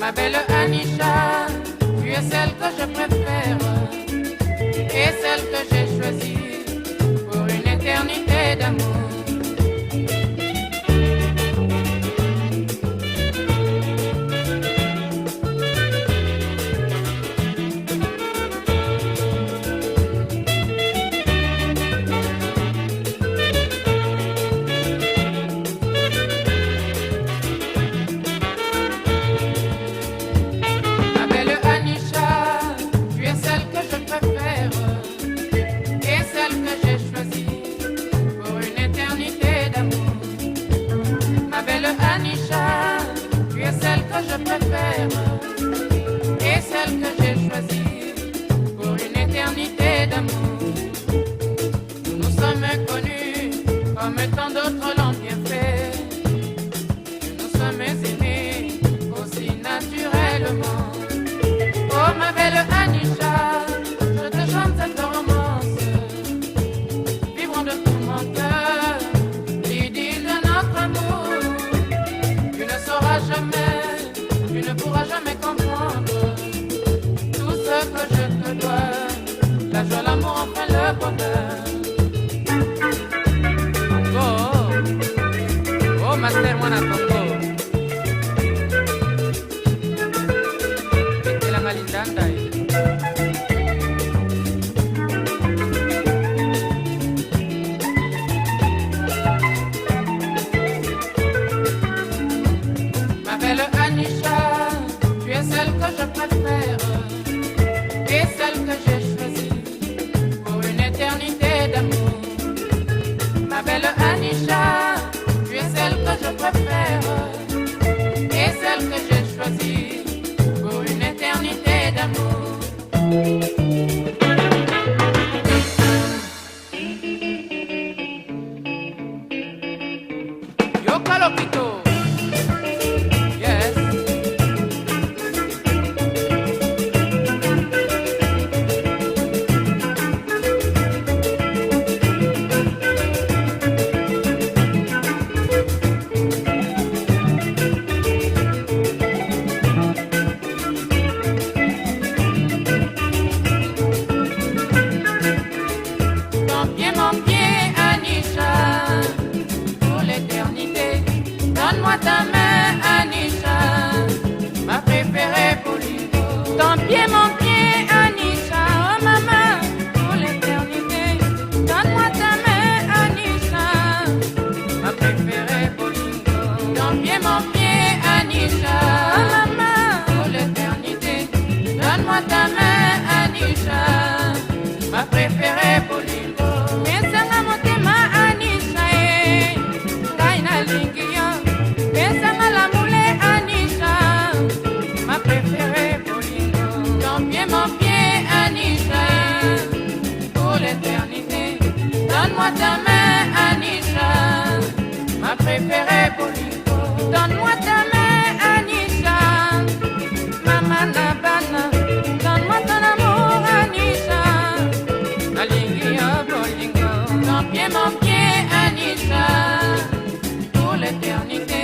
Ma belle Anisha, tu es celle que je préfère et celle que j'ai choisie pour une éternité d'amour. Je préfère et celle que j'ai choisie pour une éternité d'amour. Nous sommes connus comme tant d'autres l'ont bien fait. Nous sommes aimés aussi naturellement. Oh ma belle Anisha, je te chante cette romance, vibrant de tout mon cœur, l'idylle de notre amour. Tu ne sauras jamais, tu ne pourras jamais comprendre tout ce que je te dois. La joie, l'amour, enfin le bonheur. Oh, oh, Master Mwana Congo. C'était la malindanda. Ma belle Anisha, tu es celle que je préfère et celle que j'ai choisie pour une éternité d'amour. Ma belle Anisha, tu es celle que je préfère et celle que j'ai choisie pour une éternité d'amour. Yo Kalokito. Donne-moi ta main, Anisha, ma préférée pour l'hiver. Ton pied, mon pied, Anisha, oh maman, pour l'éternité. Donne-moi ta main, Anisha, ma préférée pour l'hiver. Ton pied, mon pied, Anisha, oh maman, pour l'éternité. Donne-moi ta main, Anisha, ma préférée pour l'hiver. Mais ça m'a monté ma Anisha, Kaina Lingi. Ma préférée Pauline, ton pied, mon pied, Anisha, pour l'éternité. Donne-moi ta main, Anisha, ma préférée Pauline. Donne-moi ta main, Anisha, maman Nabana. Donne-moi ton amour, Anisha, Alingi, Pauline. Ton pied, mon pied, Anisha, pour l'éternité.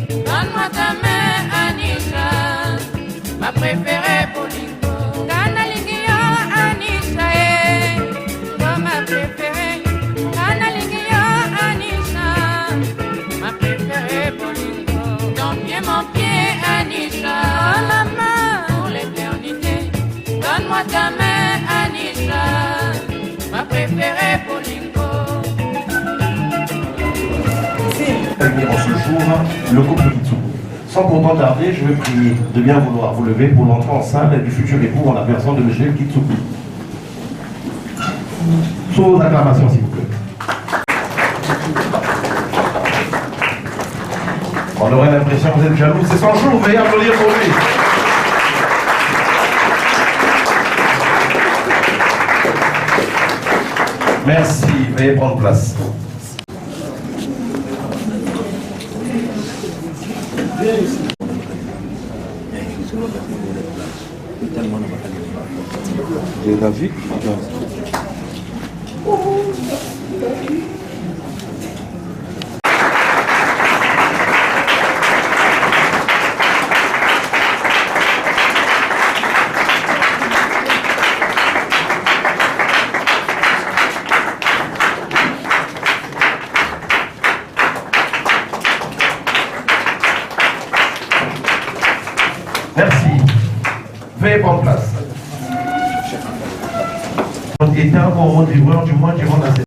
Donne-moi ta main, Anisha, ma préférée pour l'Ingo. Kana Lingio, Anisha, ma préférée. Kana Lingio, Anisha, ma préférée pour l'Ingo. Ton pied, mon pied, Anisha, oh maman, pour l'éternité. Donne-moi ta main, Anisha, ma préférée pour l'Ingo. En ce jour, le couple Kitsuku. Sans pourtant tarder, je vais prier de bien vouloir vous lever pour l'entrée en salle du futur époux en la personne de M. Kitsuku. Sous vos acclamations, s'il vous plaît. On aurait l'impression que vous êtes jaloux, c'est son jour, veuillez applaudir pour lui. Merci, veuillez prendre place. De la vie. Merci. Veuillez prendre place. État au moment du moins durant la semaine.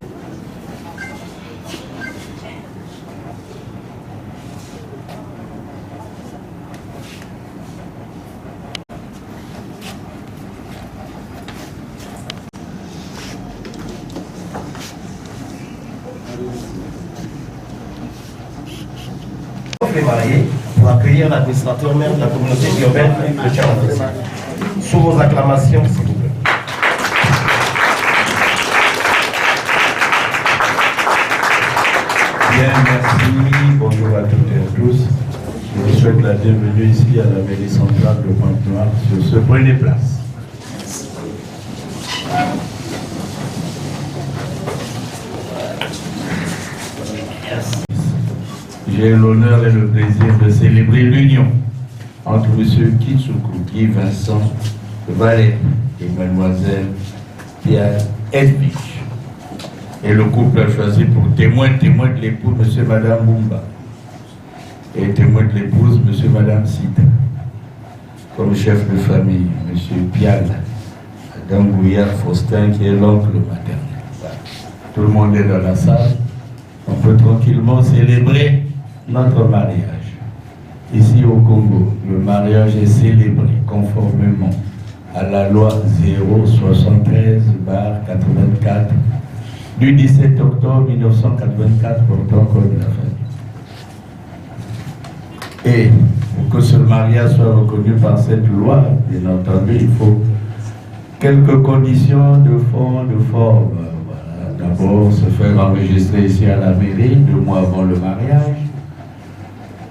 Les mariés pour accueillir l'administrateur maire de la communauté urbaine de Tcharamès. Sous vos acclamations, s'il vous plaît. Bien, merci. Bonjour à toutes et à tous. Je vous souhaite la bienvenue ici à la mairie centrale de Pointe-Noire sur ce point des places. J'ai l'honneur et le plaisir de célébrer l'union entre M. Kitsuku, Guy Vincent Valet et Mademoiselle Pierre Edwige. Et le couple a choisi pour témoin de l'époux M. et Madame Bumba et témoin de l'épouse M. et Madame Sita. Comme chef de famille, M. Pial, Madame Gouillard Faustin qui est l'oncle maternel. Voilà. Tout le monde est dans la salle. On peut tranquillement célébrer notre mariage. Ici au Congo, le mariage est célébré conformément à la loi 073/84 du 17 octobre 1984 portant code de la famille. Et pour que ce mariage soit reconnu par cette loi, bien entendu, il faut quelques conditions de fond, de forme. Voilà. D'abord, se faire enregistrer ici à la mairie 2 mois avant le mariage.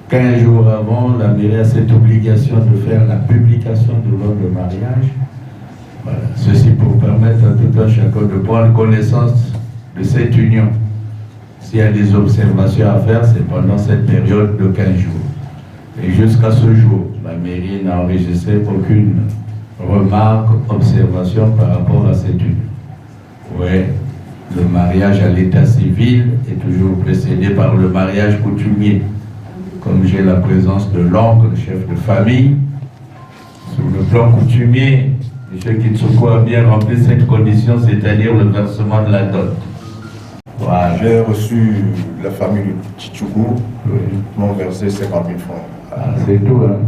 15 jours avant, la mairie a cette obligation de faire la publication de l'ordre de mariage. Voilà. Ceci pour permettre à tout un chacun de prendre connaissance de cette union. S'il y a des observations à faire, c'est pendant cette période de 15 jours. Et jusqu'à ce jour, la mairie n'a enregistré aucune remarque, observation par rapport à cette union. Oui, le mariage à l'état civil est toujours précédé par le mariage coutumier. Comme j'ai la présence de l'oncle, chef de famille, sur le plan coutumier, M. Kitsuko a bien rempli cette condition, c'est-à-dire le versement de la dot. Voilà. J'ai reçu la famille de Kitsuko, m'ont versé 50 000 francs. Ah, c'est tout, hein?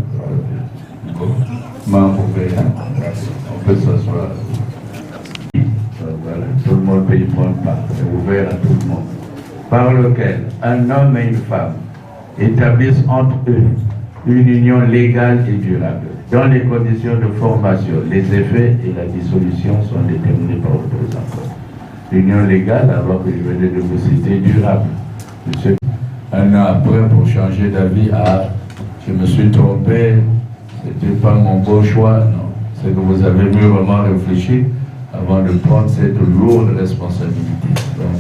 On peut s'asseoir. Voilà, tout le monde peut y prendre part, c'est ouvert à tout le monde. Par lequel un homme et une femme établissent entre eux une union légale et durable, dans les conditions de formation. Les effets et la dissolution sont déterminés par le président. L'union légale, alors que je venais de vous citer, durable. Monsieur, un an après, pour changer d'avis, je me suis trompé, c'était pas mon beau choix, non. C'est que vous avez mûrement réfléchi avant de prendre cette lourde responsabilité. Donc,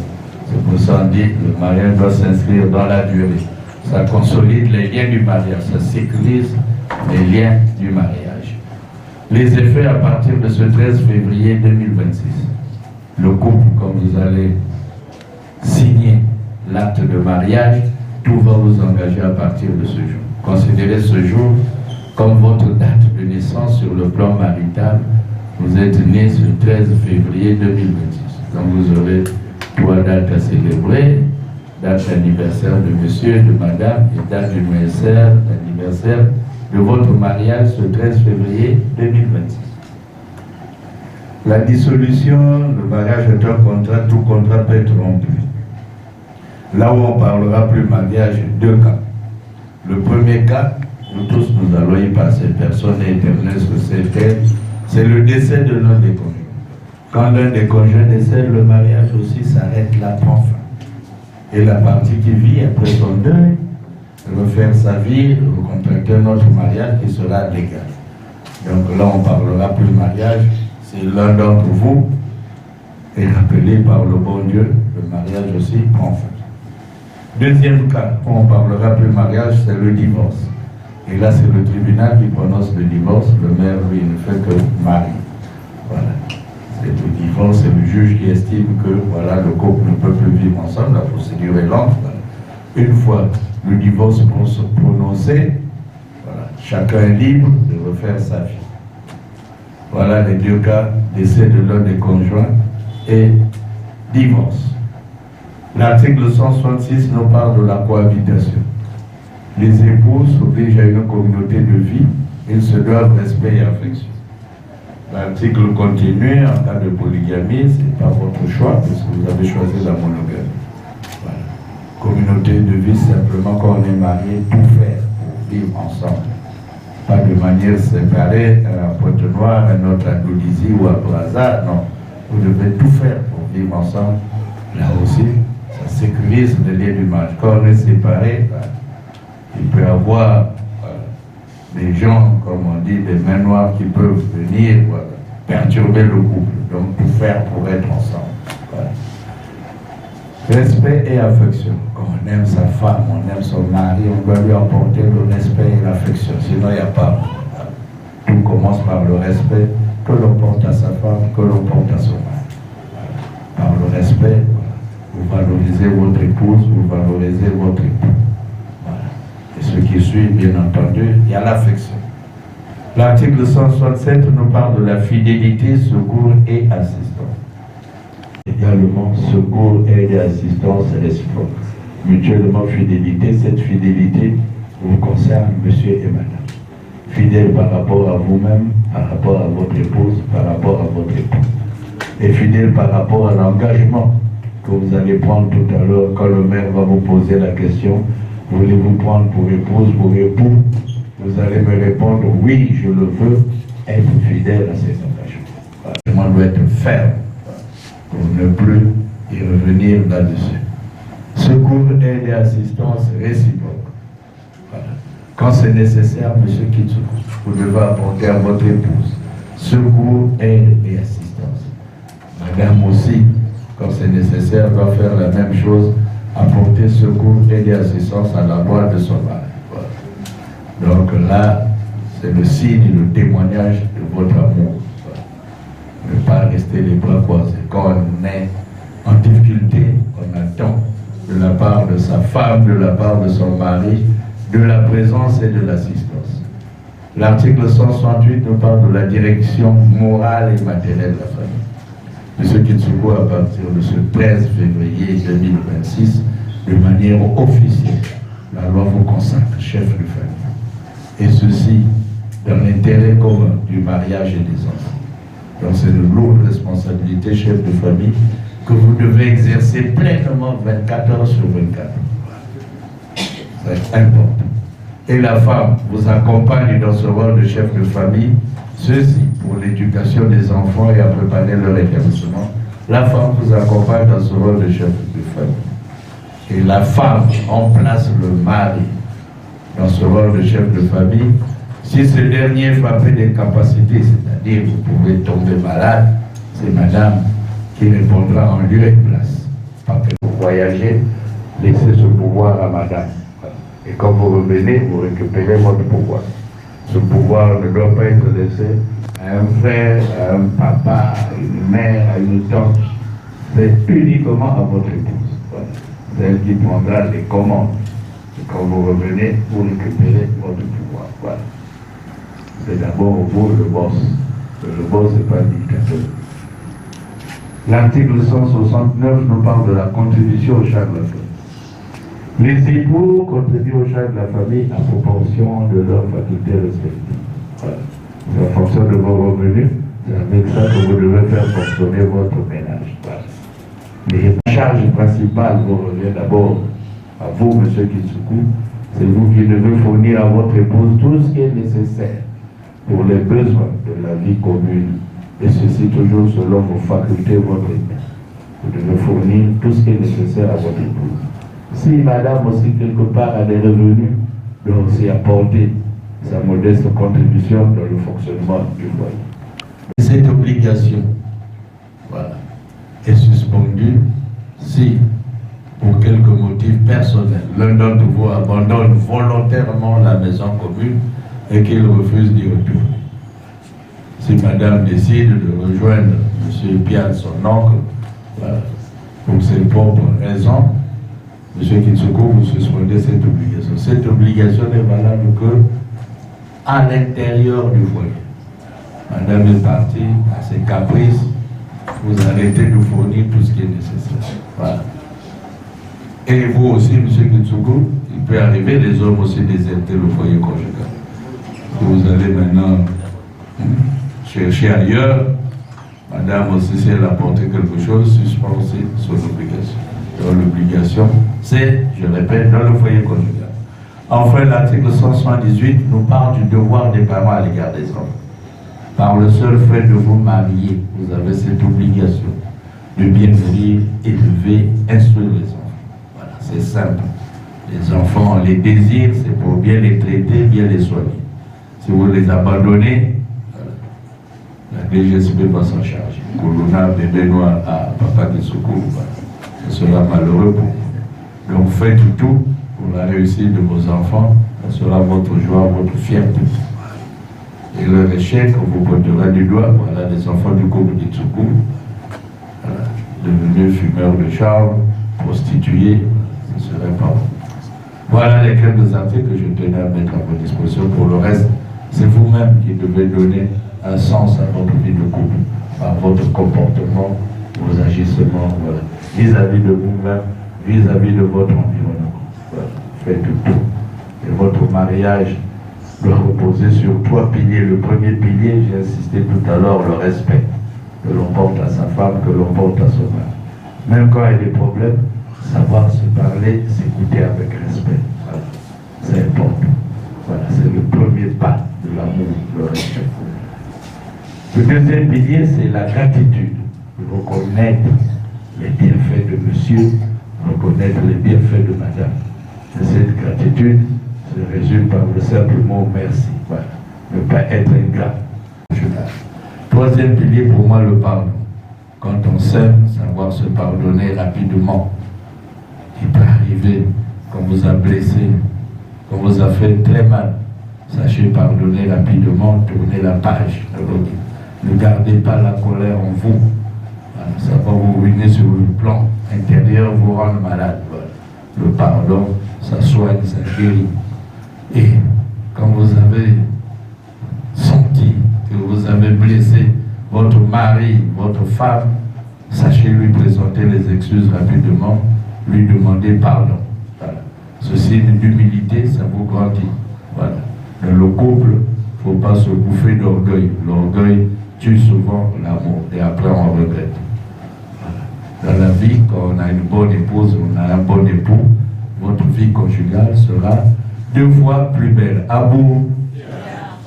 c'est pour ça qu'on dit que le mariage doit s'inscrire dans la durée. Ça consolide les liens du mariage, ça sécurise les liens du mariage. Les effets à partir de ce 13 février 2026. Le couple, quand vous allez signer l'acte de mariage, tout va vous engager à partir de ce jour. Considérez ce jour comme votre date de naissance sur le plan marital. Vous êtes né ce 13 février 2026. Donc vous aurez 3 dates à célébrer. Date d'anniversaire de monsieur, de madame, et date d'anniversaire de votre mariage ce 13 février 2026. La dissolution, le mariage est un contrat, tout contrat peut être rompu. Là où on parlera plus mariage, 2 cas. Le premier cas, nous tous nous allons y passer, personne n'est éternel sur cette terre, c'est le décès de l'un des conjoints. Quand l'un des conjoints décède, le mariage aussi s'arrête là, prend fin. Et la partie qui vit après son deuil, refaire sa vie, recontracter un autre mariage qui sera légal. Donc là, on parlera plus mariage, si l'un d'entre vous est appelé par le bon Dieu, le mariage aussi prend fin. Deuxième cas, où on parlera plus mariage, c'est le divorce. Et là, c'est le tribunal qui prononce le divorce, le maire, lui, ne fait que marier. Voilà. C'est le divorce, c'est le juge qui estime que voilà, le couple ne peut plus vivre ensemble, la procédure est lente. Voilà. Une fois le divorce prononcé, voilà, chacun est libre de refaire sa vie. Voilà les deux cas, décès de l'un des conjoints et divorce. L'article 166 nous parle de la cohabitation. Les époux s'obligent à une communauté de vie, ils se doivent respect et affection. L'article continue, en cas de polygamie, ce n'est pas votre choix, puisque vous avez choisi la monogamie. Voilà. Communauté de vie, simplement quand on est marié, tout faire pour vivre ensemble. Pas de manière séparée, un à Pointe-Noire, un autre à Doulizy ou à Brazza, non. Vous devez tout faire pour vivre ensemble. Là aussi, ça sécurise le lien du mariage. Quand on est séparé, il peut y avoir des gens, comme on dit, des mains noires qui peuvent venir perturber le couple. Donc tout faire pour être ensemble. Voilà. Respect et affection. Quand on aime sa femme, on aime son mari, on doit lui apporter le respect et l'affection. Sinon, il n'y a pas. Tout commence par le respect que l'on porte à sa femme, que l'on porte à son mari. Par le respect, vous valorisez votre épouse, vous valorisez votre époux. Et ce qui suit, bien entendu, il y a l'affection. L'article 167 nous parle de la fidélité, secours et assistance. Également, secours, aide et assistance réciproque. Mutuellement fidélité, cette fidélité vous concerne monsieur et madame. Fidèle par rapport à vous-même, par rapport à votre épouse, par rapport à votre époux. Et fidèle par rapport à l'engagement que vous allez prendre tout à l'heure quand le maire va vous poser la question. Voulez-vous prendre pour épouse, pour époux? Vous allez me répondre oui, je le veux, être fidèle à ces engagements. L'engagement doit être ferme pour ne plus y revenir là-dessus. Secours, aide et assistance réciproque. Voilà. Quand c'est nécessaire, monsieur Kitsuko, vous devez apporter à votre épouse secours, aide et assistance. Madame aussi, quand c'est nécessaire, doit faire la même chose, apporter secours, aide et assistance à la voix de son mari. Voilà. Donc là, c'est le signe, le témoignage de votre amour. Voilà. Ne pas rester les bras croisés. Quand on est en difficulté, on attend de la part de sa femme, de la part de son mari, de la présence et de l'assistance. L'article 168 nous parle de la direction morale et matérielle de la famille. Monsieur Kitsuko, à partir de ce 13 février 2026, de manière officielle, la loi vous consacre chef de famille. Et ceci dans l'intérêt commun du mariage et des enfants. Donc c'est une lourde responsabilité, chef de famille, que vous devez exercer pleinement 24 heures sur 24. C'est important. Et la femme vous accompagne dans ce rôle de chef de famille, ceci pour l'éducation des enfants et à préparer leur établissement. La femme vous accompagne dans ce rôle de chef de famille. Et la femme remplace le mari dans ce rôle de chef de famille. Si ce dernier est frappé d'incapacité, c'est-à-dire vous pouvez tomber malade, c'est madame qui répondra en lieu et place. Pas que vous voyagez, laissez ce pouvoir à madame. Et quand vous revenez, vous récupérez votre pouvoir. Ce pouvoir ne doit pas être laissé à un frère, à un papa, à une mère, à une tante. C'est uniquement à votre épouse. Voilà. C'est elle qui prendra les commandes. Et quand vous revenez, vous récupérez votre pouvoir. Voilà. C'est d'abord vous le boss. Le boss n'est pas le dictateur. L'article 169 nous parle de la contribution au charge de la famille. Les époux contribuent au charge de la famille à proportion de leurs facultés respectives. Voilà. C'est en fonction de vos revenus, c'est avec ça que vous devez faire fonctionner votre ménage. Voilà. Mais la charge principale vous revient d'abord à vous, M. Kitsuko. C'est vous qui devez fournir à votre épouse tout ce qui est nécessaire pour les besoins de la vie commune. Et ceci toujours selon vos facultés, votre état. Vous devez fournir tout ce qui est nécessaire à votre épouse. Si madame aussi quelque part a des revenus, donc c'est apporter sa modeste contribution dans le fonctionnement du foyer. Cette obligation, voilà, est suspendue si, pour quelques motifs personnels, l'un d'entre vous abandonne volontairement la maison commune et qu'il refuse d'y retourner. Si madame décide de rejoindre M. Pial, son oncle, voilà, pour ses propres raisons, M. Kitsuko, vous suspendez cette obligation. Cette obligation n'est valable que à l'intérieur du foyer. Madame est partie à ses caprices, vous arrêtez de fournir tout ce qui est nécessaire. Voilà. Et vous aussi, M. Kitsuku, il peut arriver, les hommes aussi déserter le foyer conjugal. Vous allez maintenant chercher ailleurs, madame aussi, si elle a apporté quelque chose, suspend aussi son obligation. Donc l'obligation, c'est, je répète, dans le foyer conjugal. Enfin, l'article 178 nous parle du devoir des parents à l'égard des enfants. Par le seul fait de vous marier, vous avez cette obligation de bien nourrir, élever, instruire les enfants. Voilà, c'est simple. Les enfants, les désirs, c'est pour bien les traiter, bien les soigner. Si vous les abandonnez, voilà, la DGSB va s'en charger. Colonna, bébé noir à papa de secours, voilà. Ce sera malheureux pour vous. Donc faites tout pour la réussite de vos enfants, ce sera votre joie, votre fierté. Et leur échec, on vous pointera du doigt, voilà, des enfants du couple d'Itsuku, voilà, devenus fumeurs de charme, prostitués, ce serait pas bon. Voilà les quelques articles que je tenais à mettre à votre disposition. Pour le reste, c'est vous-même qui devez donner un sens à votre vie de couple, par votre comportement, vos agissements, voilà, vis-à-vis de vous-même, vis-à-vis de votre environnement. Voilà, faites tout. Et votre mariage doit reposer sur 3 piliers. Le premier pilier, j'ai insisté tout à l'heure, le respect que l'on porte à sa femme, que l'on porte à son mari. Même quand il y a des problèmes, savoir se parler, s'écouter avec respect. Voilà. C'est important. Voilà, c'est le premier pas de l'amour, le respect. Le deuxième pilier, c'est la gratitude. Reconnaître les bienfaits de monsieur, reconnaître les bienfaits de madame. Et cette gratitude se résume par le simple mot merci. Voilà. Ne pas être ingrat. Troisième pilier pour moi, le pardon. Quand on s'aime, savoir se pardonner rapidement. Il peut arriver qu'on vous a blessé, qu'on vous a fait très mal. Sachez pardonner rapidement, tourner la page. Ne gardez pas la colère en vous. Voilà. Ça va vous ruiner sur le plan intérieur, vous rendre malade. Voilà. Le pardon, ça soigne, ça guérit. Et quand vous avez senti que vous avez blessé votre mari, votre femme, sachez lui présenter les excuses rapidement, lui demander pardon. Voilà. Ce signe d'humilité, ça vous grandit. Voilà. Dans le couple, il ne faut pas se bouffer d'orgueil. L'orgueil tue souvent l'amour et après on regrette. Voilà. Dans la vie, quand on a une bonne épouse, on a un bon époux, votre vie conjugale sera 2 fois plus belle. Amour.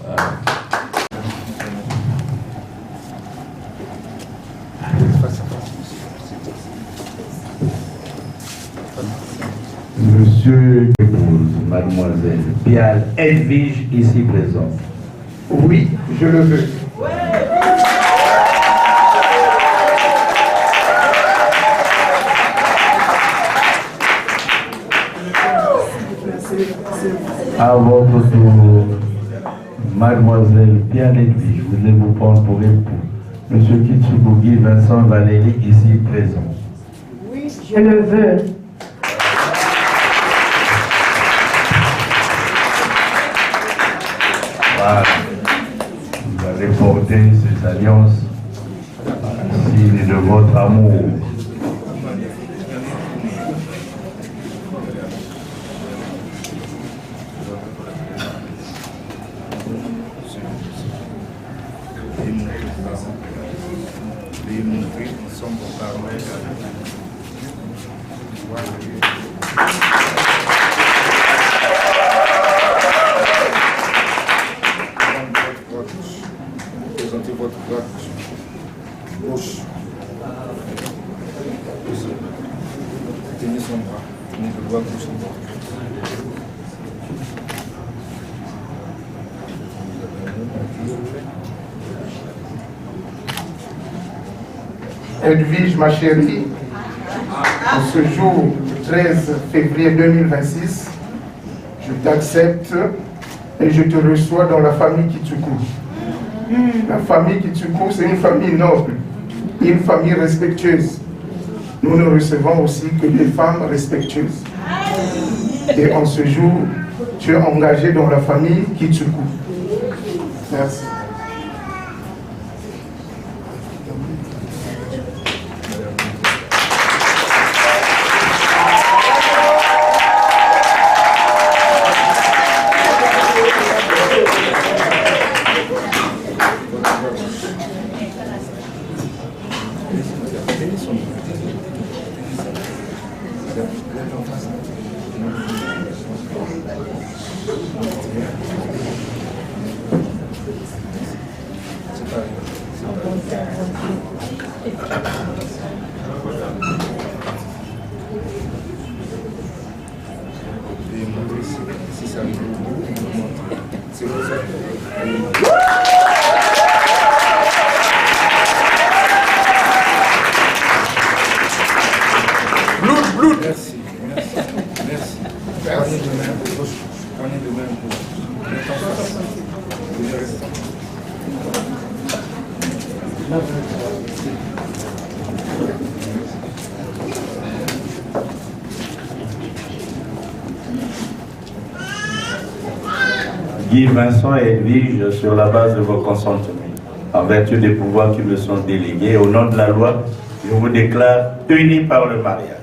Voilà. Monsieur épouse, mademoiselle Pial Edwige, ici présente. Oui, je le veux. À votre tour, mademoiselle Pial Edwige, vous voulez vous prendre pour époux. Monsieur Kitsubugi Vincent Valérie, ici présent. Oui, je le veux. Voilà. Vous allez porter ces alliances signe de votre amour. Présentez votre droite gauche. Tenez son bras. Tenez le doigt gauche en bas. Edwige, ma chérie, en ce jour 13 février 2026, je t'accepte et je te reçois dans la famille Kitsuku. La famille Kitsuku, c'est une famille noble, une famille respectueuse. Nous ne recevons aussi que des femmes respectueuses. Et en ce jour, tu es engagé dans la famille Kitsuku. Merci. Guy, Vincent et Edwige, sur la base de vos consentements, en vertu des pouvoirs qui me sont délégués, au nom de la loi, je vous déclare unis par le mariage.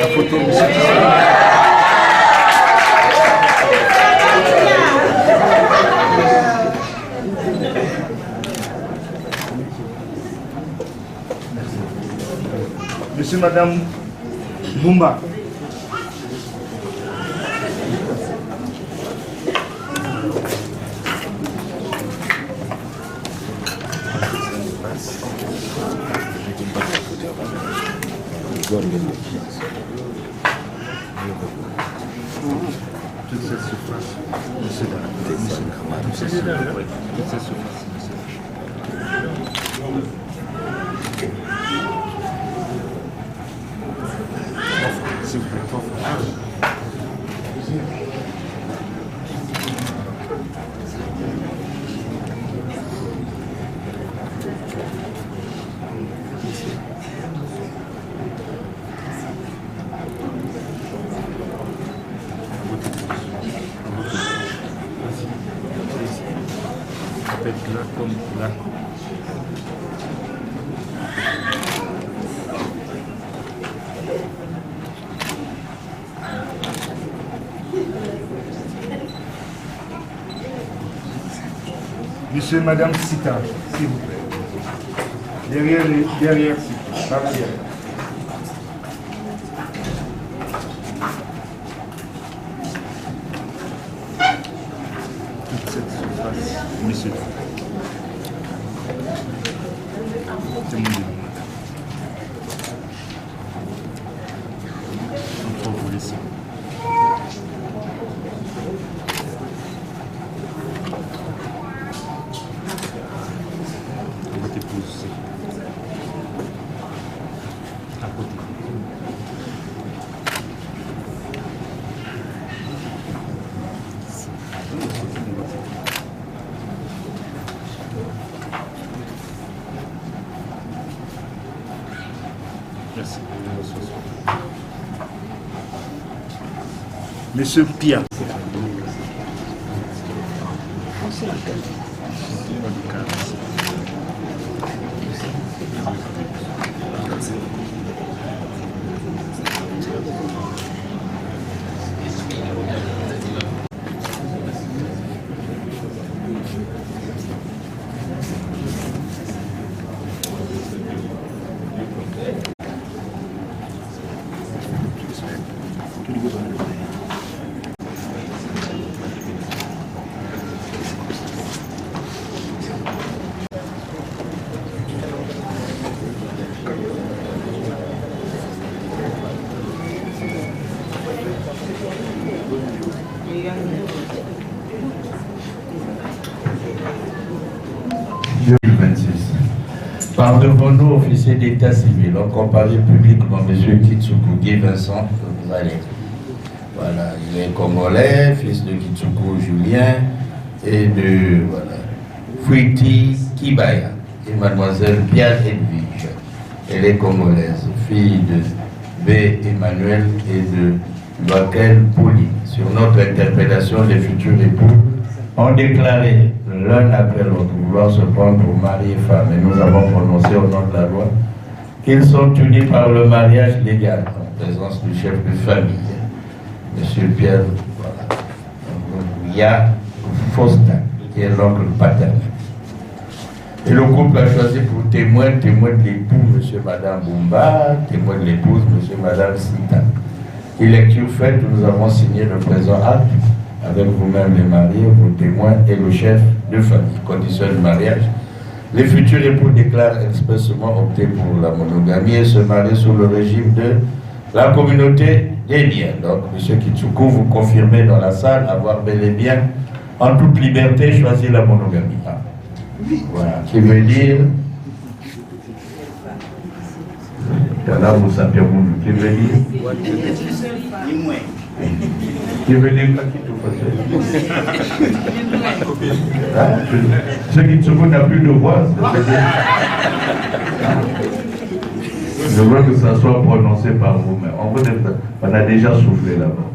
La photo, Monsieur, Madame Bumba. Toute cette surface, s'il vous plaît, faites là comme là. Monsieur et Madame Sita, s'il vous plaît. Derrière, s'il vous plaît. Par derrière. Toute cette surface, monsieur. C'est mon début. Il faut vous laisser. Votre épouse, à côté. Merci. Monsieur Pia. Par devant nous, officiers d'état civil, ont comparé publiquement M. Kitsuku Guy Vincent Valéry. Voilà, il est congolais, fils de Kitsuku Julien et de Fuiti Kibaya et mademoiselle Pierre Edwige. Elle est congolaise, fille de B. Emmanuel et de Joaquin Pouli. Sur notre interpellation, les futurs époux ont déclaré l'un après l'autre vouloir se prendre pour mari et femme. Et nous avons prononcé au nom de la loi qu'ils sont unis par le mariage légal en présence du chef de famille, M. Pierre Ria Faustin, qui est l'oncle paternel. Et le couple a choisi pour témoin de l'époux M. et Mme Bumba, témoin de l'épouse M. et Mme Sita. Et lecture faite, nous avons signé le présent acte avec vous-même les mariés, vos témoins et le chef de famille. Condition de mariage, les futurs époux déclarent expressément opter pour la monogamie et se marier sous le régime de la communauté des biens. Donc, M. Kitsuku, vous confirmez dans la salle avoir bel et bien, en toute liberté, choisi la monogamie. Voilà, qui veut dire... Qui veut dire qui veut dire qui tout fait. Ce qui se n'a plus de voix. Je veux que ça soit prononcé par vous-même. On a déjà soufflé là-bas.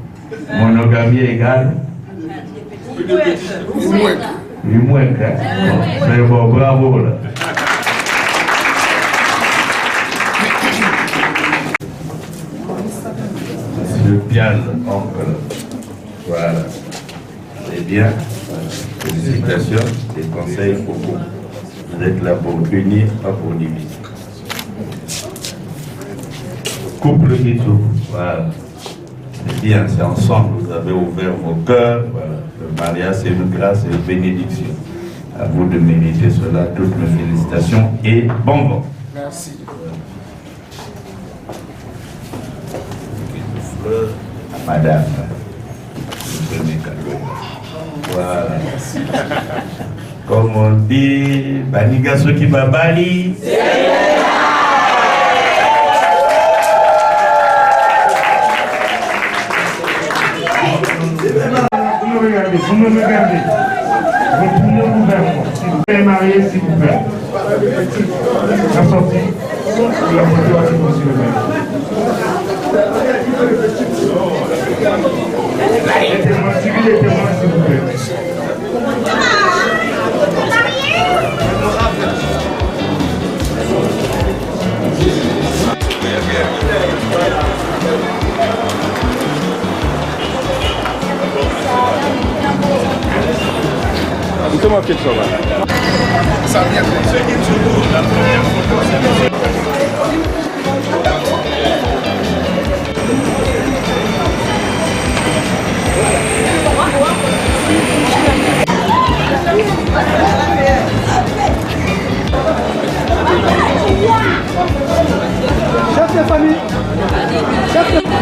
Monogamie égale c'est bon, bravo là. Monsieur Pial, oncle. Voilà. C'est bien. Félicitations. Des conseils pour vous. Vous êtes là pour unir, pas pour diviser. Couple Kitsuku. Voilà. C'est bien, c'est ensemble. Vous avez ouvert vos cœurs. Voilà. Le mariage, c'est une grâce et une bénédiction. À vous de mériter cela. Toutes mes félicitations et bonbons. Merci. Madame. Voilà. Comme on dit, Baniga Soki Babali. Vous me regardez. Vous pouvez vous faire. Si vous êtes marié, s'il vous plaît. La sortie. La photo à monsieur le maire. Les témoins, s'il vous plaît. Laissez-moi quelque chose. Ça vient de la première photo. Chef de famille. Chef de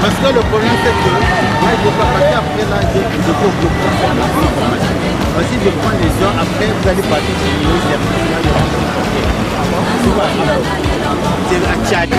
Parce que le problème c'est que moi je ne peux pas partir après là, je peux vous si je prends les gens, après vous allez partir sur le c'est à Tchad.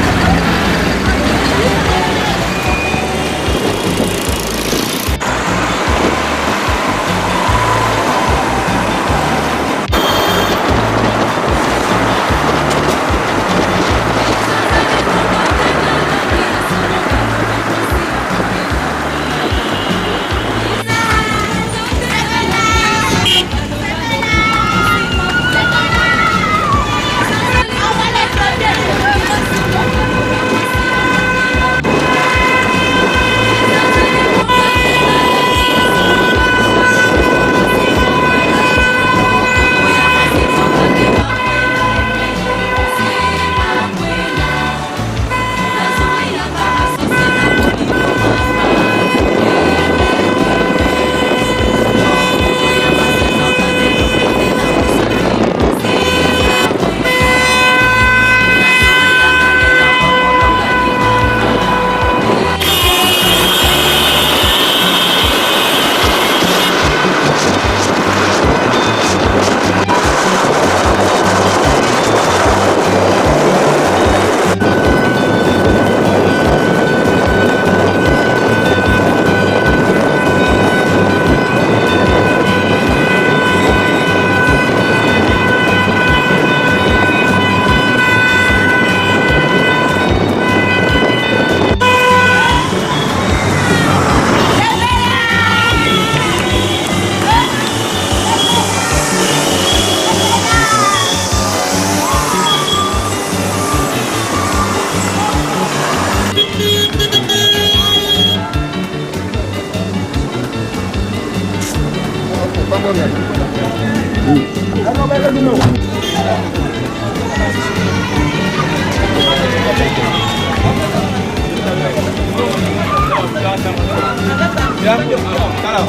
Nous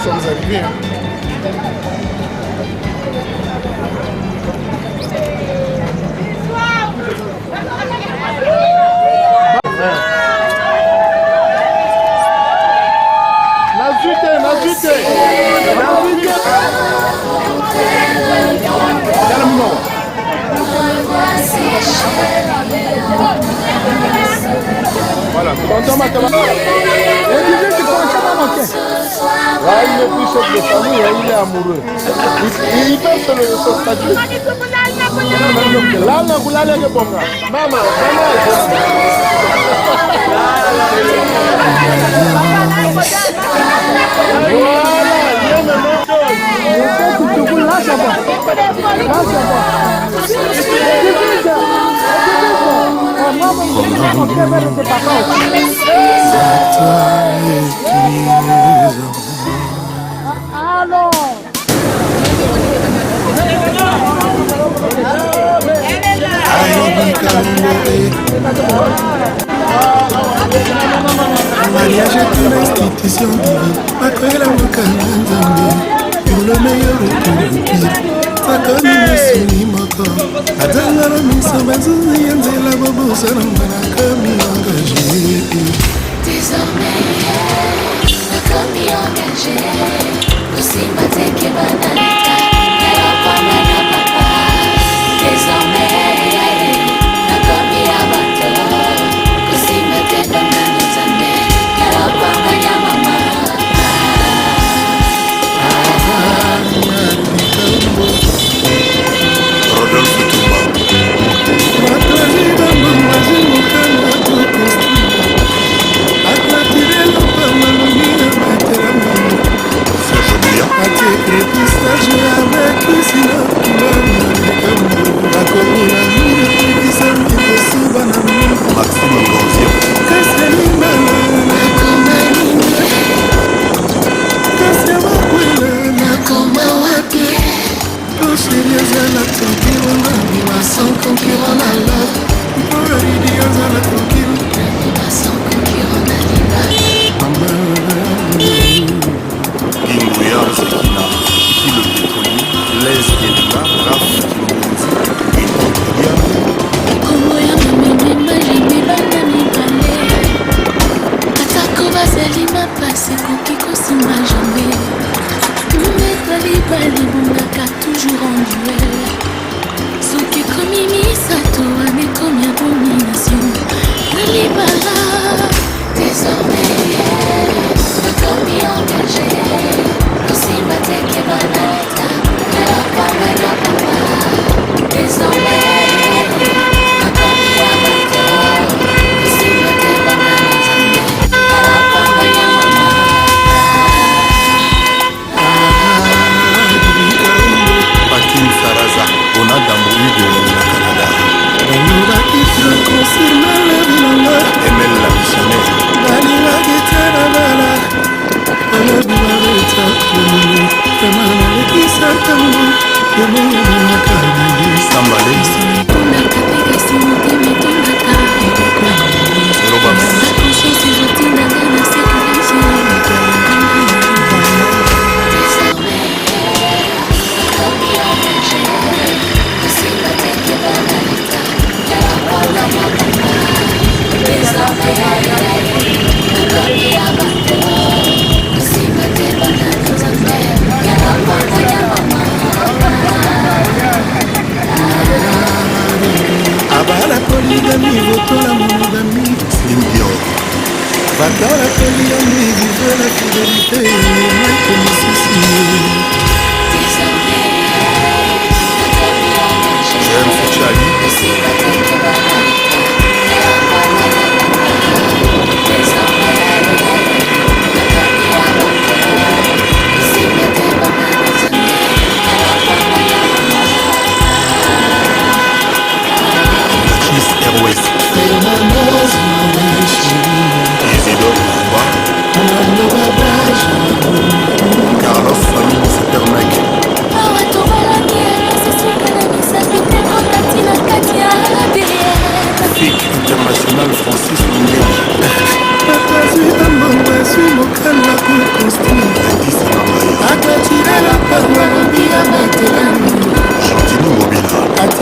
sommes arrivés. Voilà, tonton Makaba. Il n'est plus chef de famille, il est amoureux. Il peut se statuer. Là, vous l'allez répondre. Maman, mariage est une institution divine. Après la Wakanzambi, pour le meilleur et pour le pire. Sakoni Musuni Moko, Adangara Misabazu, Yanzela Bobo Sarambana, Kami engagé. Désormais, la Kami engagé. Aussi maté que bananita, n'era pas mana papa. Désormais, la Kami abato. Aussi maté bananita, n'era pas mana mama. Rodolphe Touba. Matralida mamazi mukana kukustuba. Atlatire lopa malumina matera mama. Serge Bouya. Atekre pistache avec isina kumana nikambo. Akomuna mire kisa mikosuba na mire. Maxime Gonzio. Kaseli mala nakoma nime. Kasya wakwela nakoma wake. Serious à la tranquille, on a sans concurrent la love. Already the others are la tranquille. Sans concurrent la Gingouya, Zekina, Kiki le pétrolier, Les Guédima, Raf, Kimouzi, Guinouya. Komoya mameme malimi banami bale. Atako bazali mapase koki kosima jamais. Bali bungaka toujours en duel. Soki komi misato ane komi abomination. Nalibala désormais nakomi engagé. Aussi mateke banalita nalapa mana papa. Désormais nakomi abato. Aussi mateke banalita nalapa mana mama. Patim Saraza, on a d'embrouille de la Canada. Emel la missionnaire. Sambale.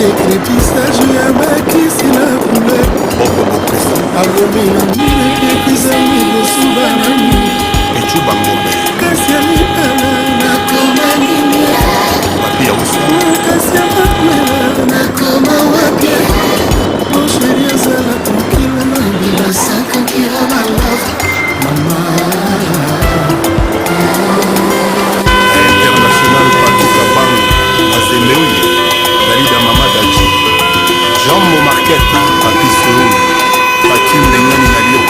crépissage ya bakisi na couleur alomilamirekepisami kosubanani kasi ya mibala nakoma nini kasi ya makwela nakoma wapie mosheri azala tranquille na mbila sakonkira na love mama international Patou Kabang Azemeouye Dalida Mamadaji Jean Momarquette Papi Soul Patim Denyani Nalio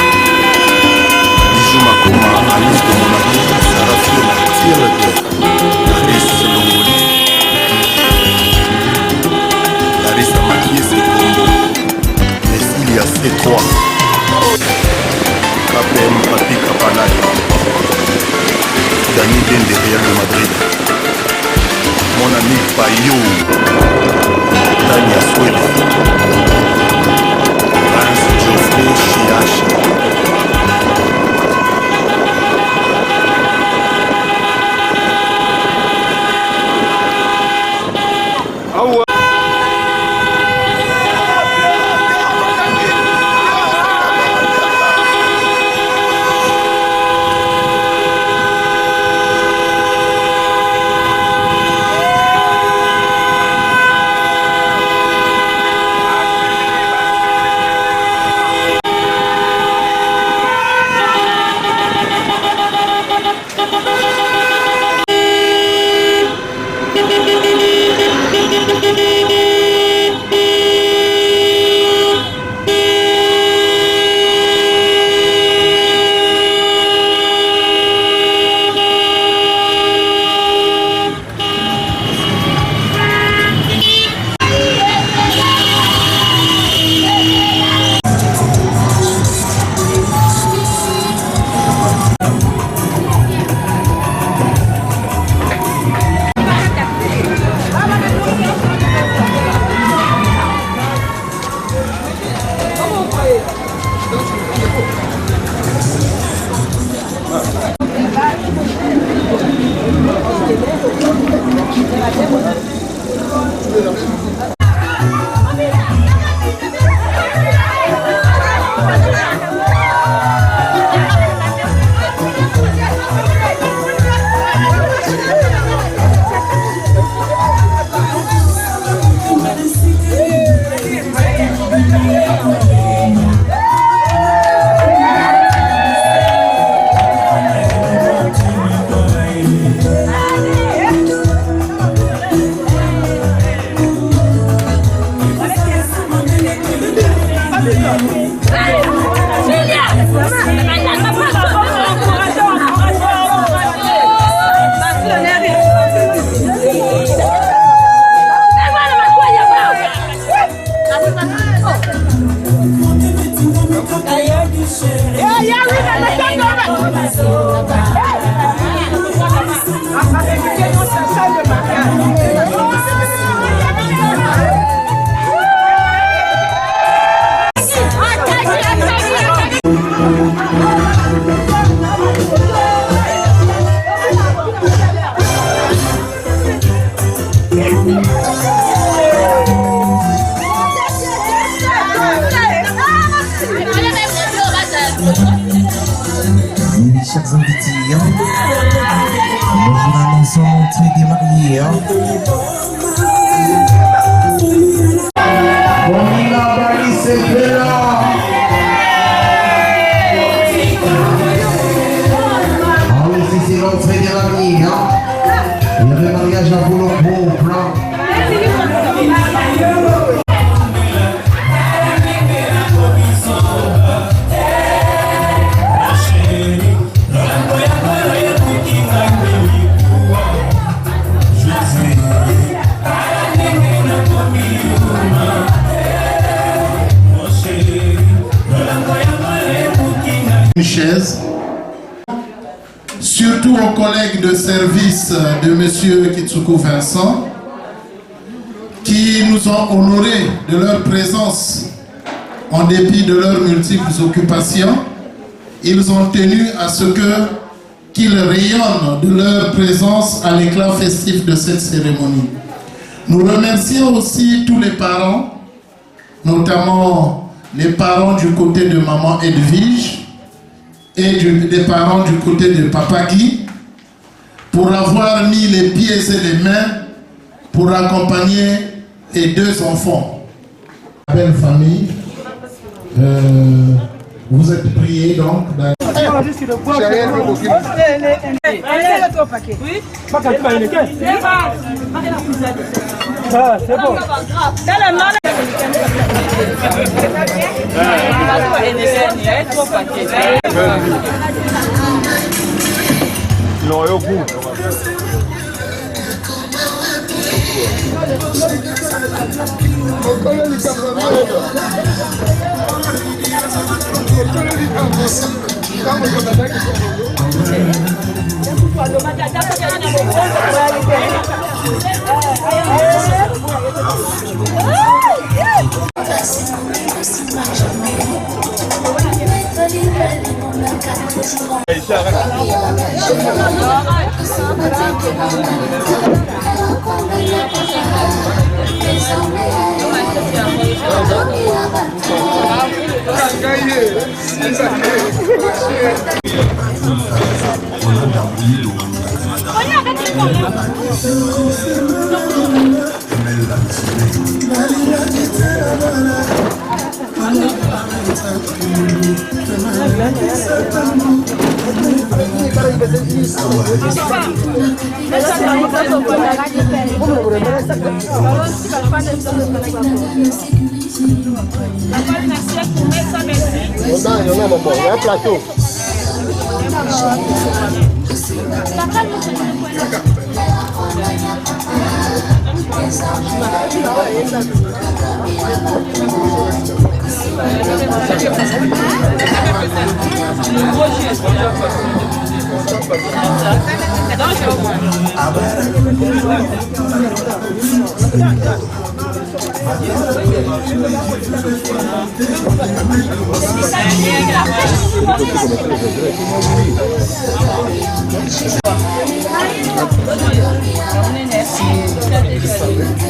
Bijou Makoma Alice de Monaco Sarah Fiona Tire de Chris Longoli Larissa Makiese Combo Cecilia C3 KPM Papi Kapalai Dani Dende Real de Madrid mon ami Payou Tania Swele Lance Geoffrey Chiache Chers invités, nous vous annonçons l'entrée des mariés. Ici c'est l'entrée des mariés. Le mariage à vous le bon plan. Chaise, surtout aux collègues de service de M. Kitsuku Vincent, qui nous ont honorés de leur présence en dépit de leurs multiples occupations. Ils ont tenu à ce qu'ils rayonnent de leur présence à l'éclat festif de cette cérémonie. Nous remercions aussi tous les parents, notamment les parents du côté de maman Edwige et des parents du côté de papa Guy, pour avoir mis les pieds et les mains pour accompagner les deux enfants. Belle famille, vous êtes priés donc. C'est bon. Non, au bout.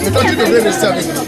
Mais toi, tu devrais rester avec nous.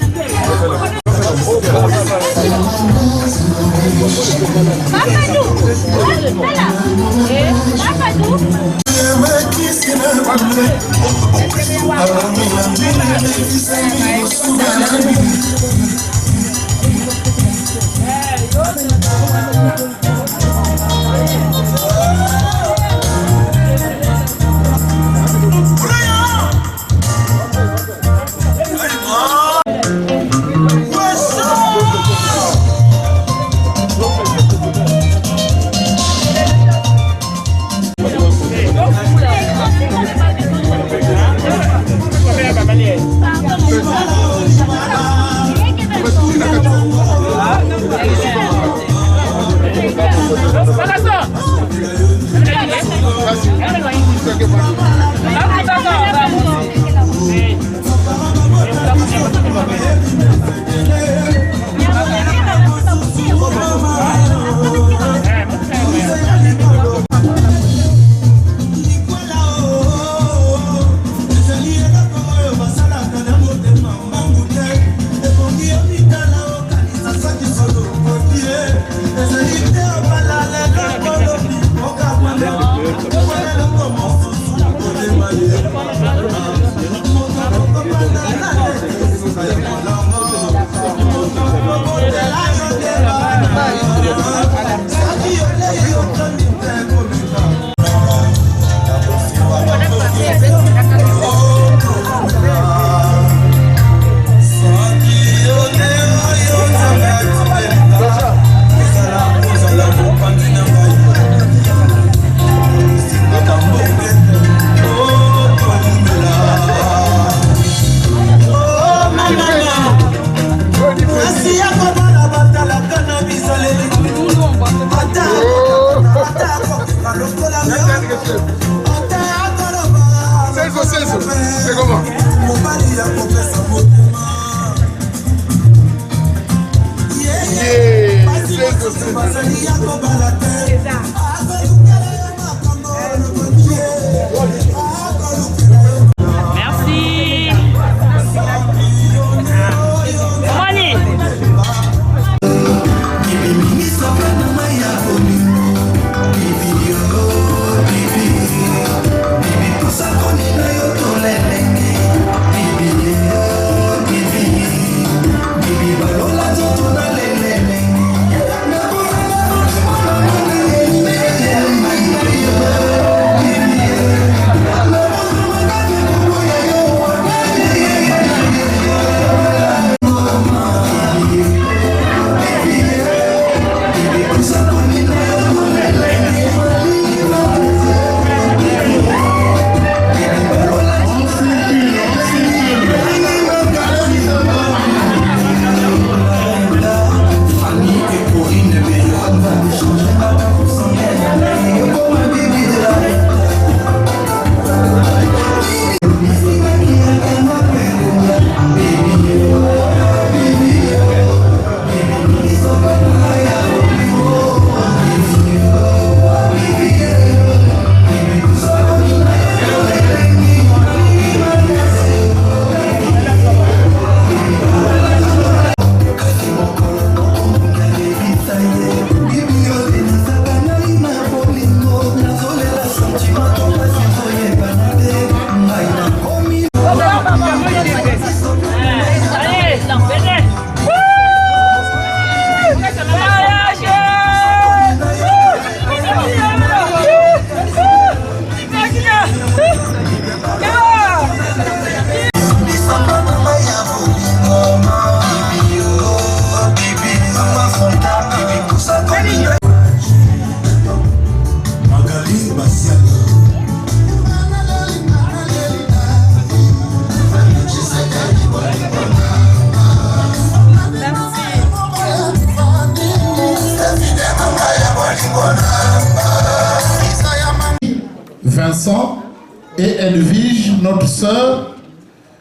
Edwige, notre sœur,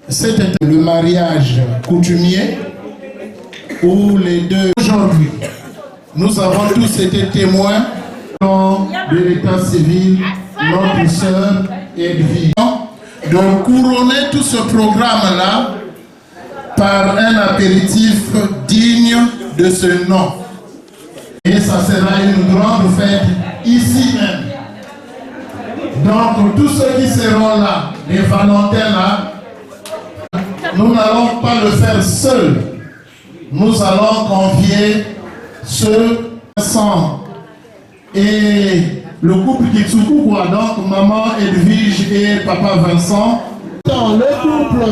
c'était le mariage coutumier où les deux... Aujourd'hui, nous avons tous été témoins de l'état civil, notre sœur Edwige. De couronner tout ce programme-là par un apéritif digne de ce nom. Et ça sera une grande fête ici même. Donc tous ceux qui seront là, les Valentins là, nous n'allons pas le faire seuls. Nous allons convier ceux sans et le couple Kitsuku, quoi, donc maman Edwige et papa Vincent. Dans le couple.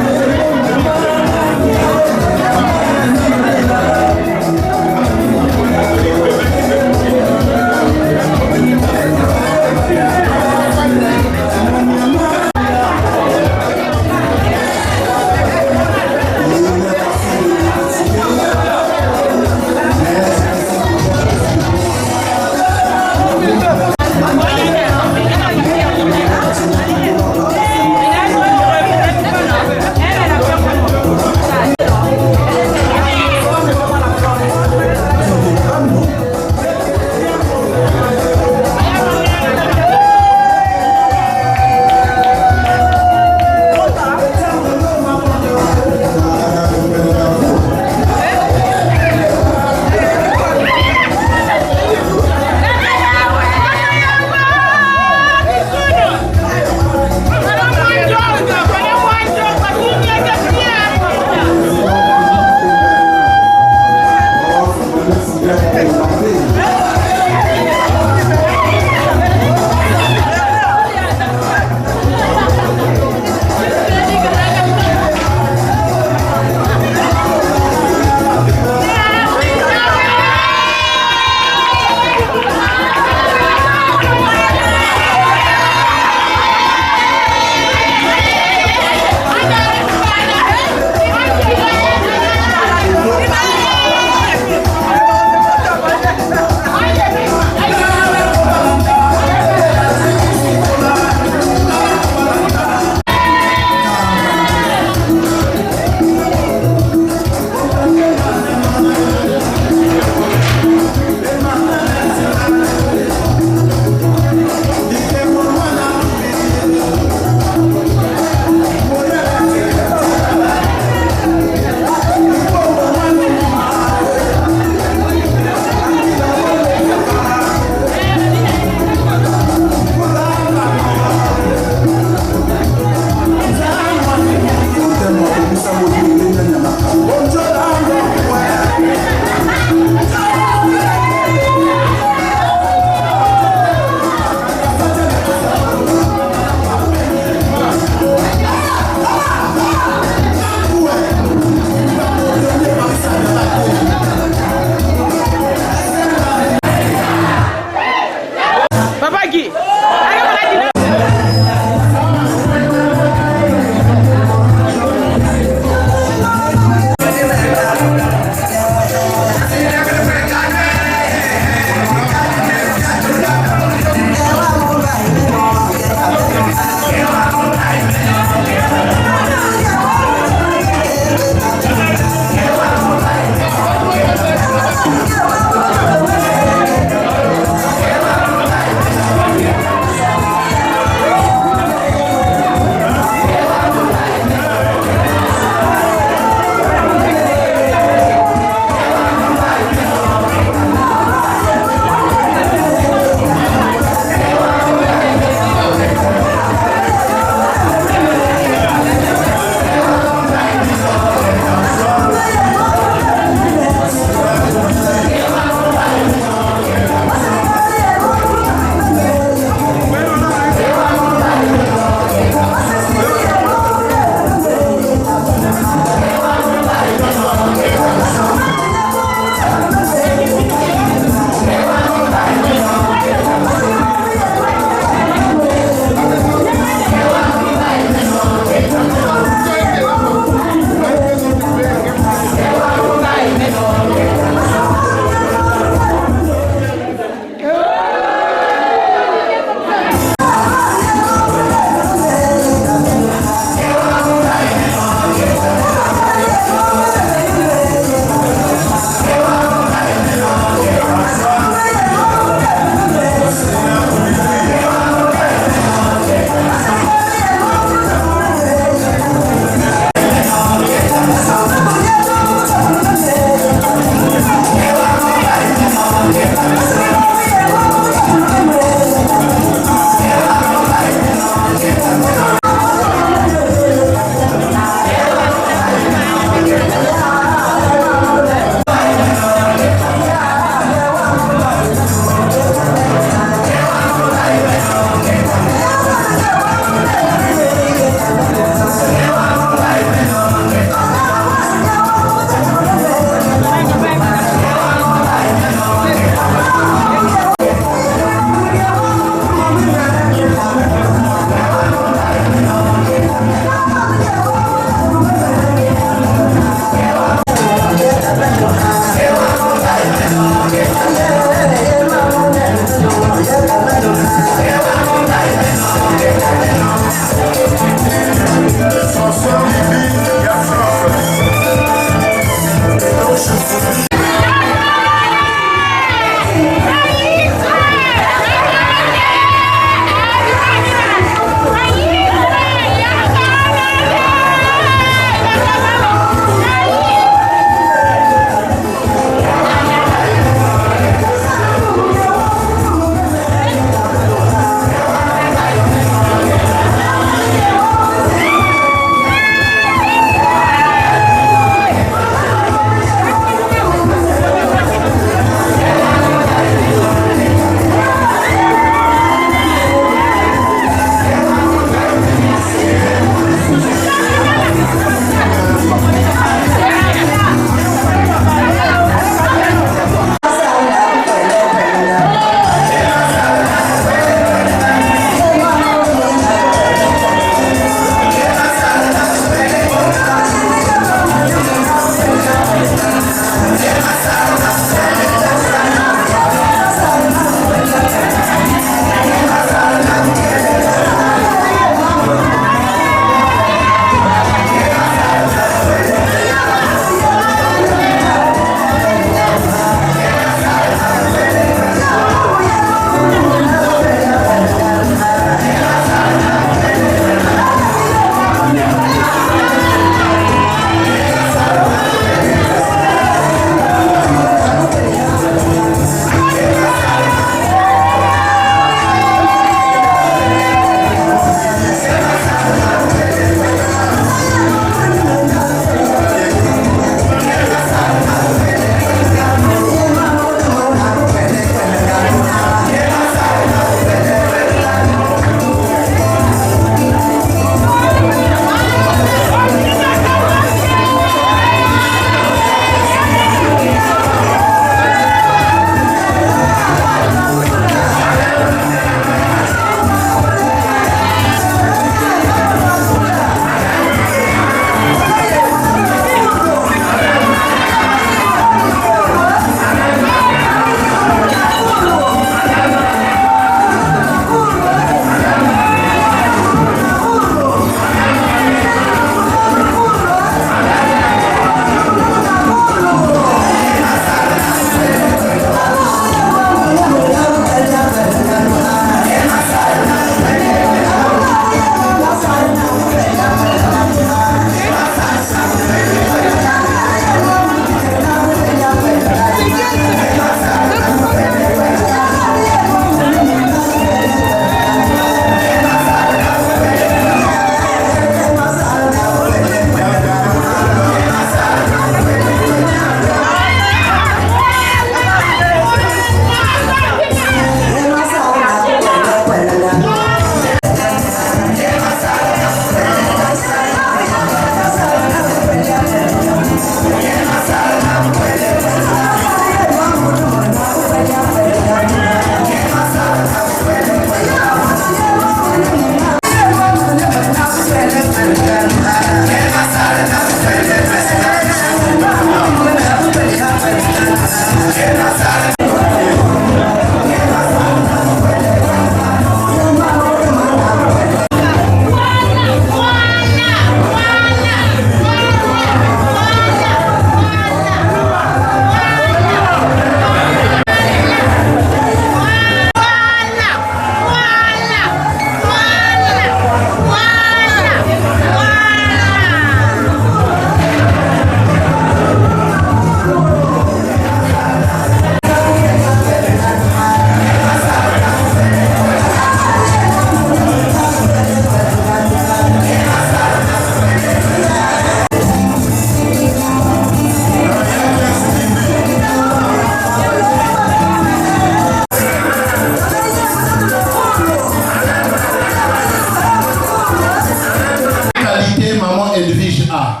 Edwige a.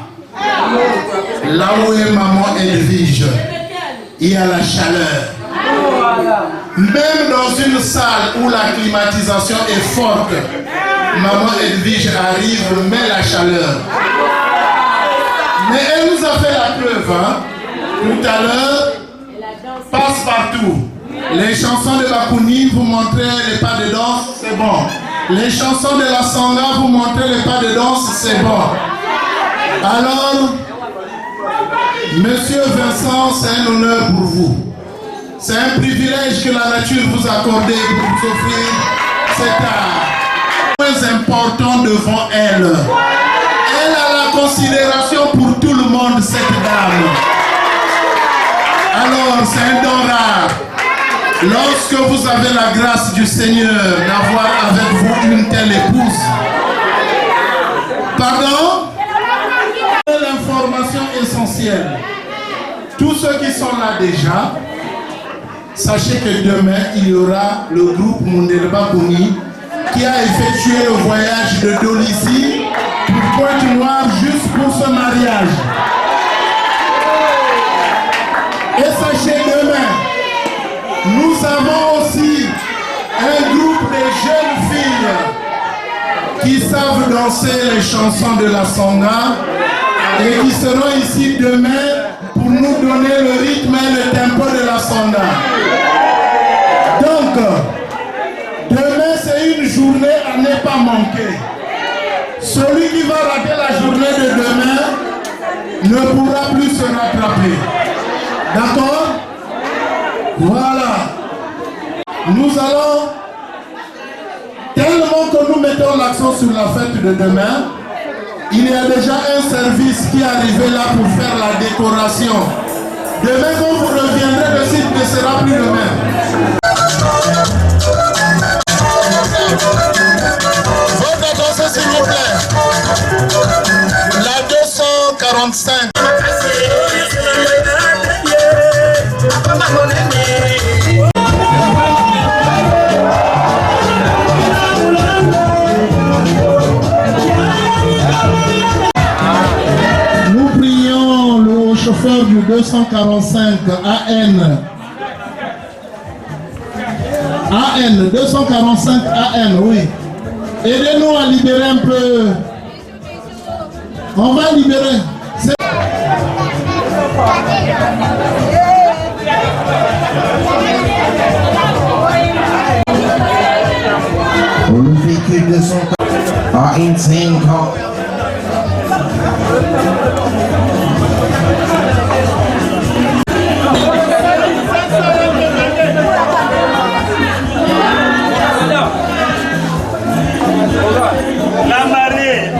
Là où est maman Edwige, il y a la chaleur. Même dans une salle où la climatisation est forte, maman Edwige arrive, met la chaleur. Mais elle nous a fait la preuve, hein? Tout à l'heure, passe partout. Les chansons de Bakouni, vous montrez les pas de danse, c'est bon. Les chansons de la Sangha, vous montrez les pas de danse, c'est bon. Alors, Monsieur Vincent, c'est un honneur pour vous. C'est un privilège que la nature vous a accordé pour vous offrir cet art. Très important devant elle. Elle a la considération pour tout le monde, cette dame. Alors, c'est un don rare. Lorsque vous avez la grâce du Seigneur d'avoir avec vous une telle épouse. Pardon? L'information essentielle. Tous ceux qui sont là déjà, sachez que demain, il y aura le groupe Mundelba Kouni qui a effectué le voyage de Dolisie pour Pointe-Noire juste pour ce mariage. Et sachez demain, nous avons aussi un groupe de jeunes filles qui savent danser les chansons de la Sangha et qui seront ici demain pour nous donner le rythme et le tempo de la Sangha. Donc, demain c'est une journée à ne pas manquer. Celui qui va rater la journée de demain ne pourra plus se rattraper. D'accord? Voilà. Nous allons, tellement que nous mettons l'accent sur la fête de demain, il y a déjà un service qui est arrivé là pour faire la décoration. Demain, quand vous reviendrez, le site ne sera plus le même. Votre attention, s'il vous plaît. La 245. Nous prions le chauffeur du 245 AN 245 AN, oui. Aidez-nous à libérer un peu. On va libérer. Le véhicule de son A1 La marée.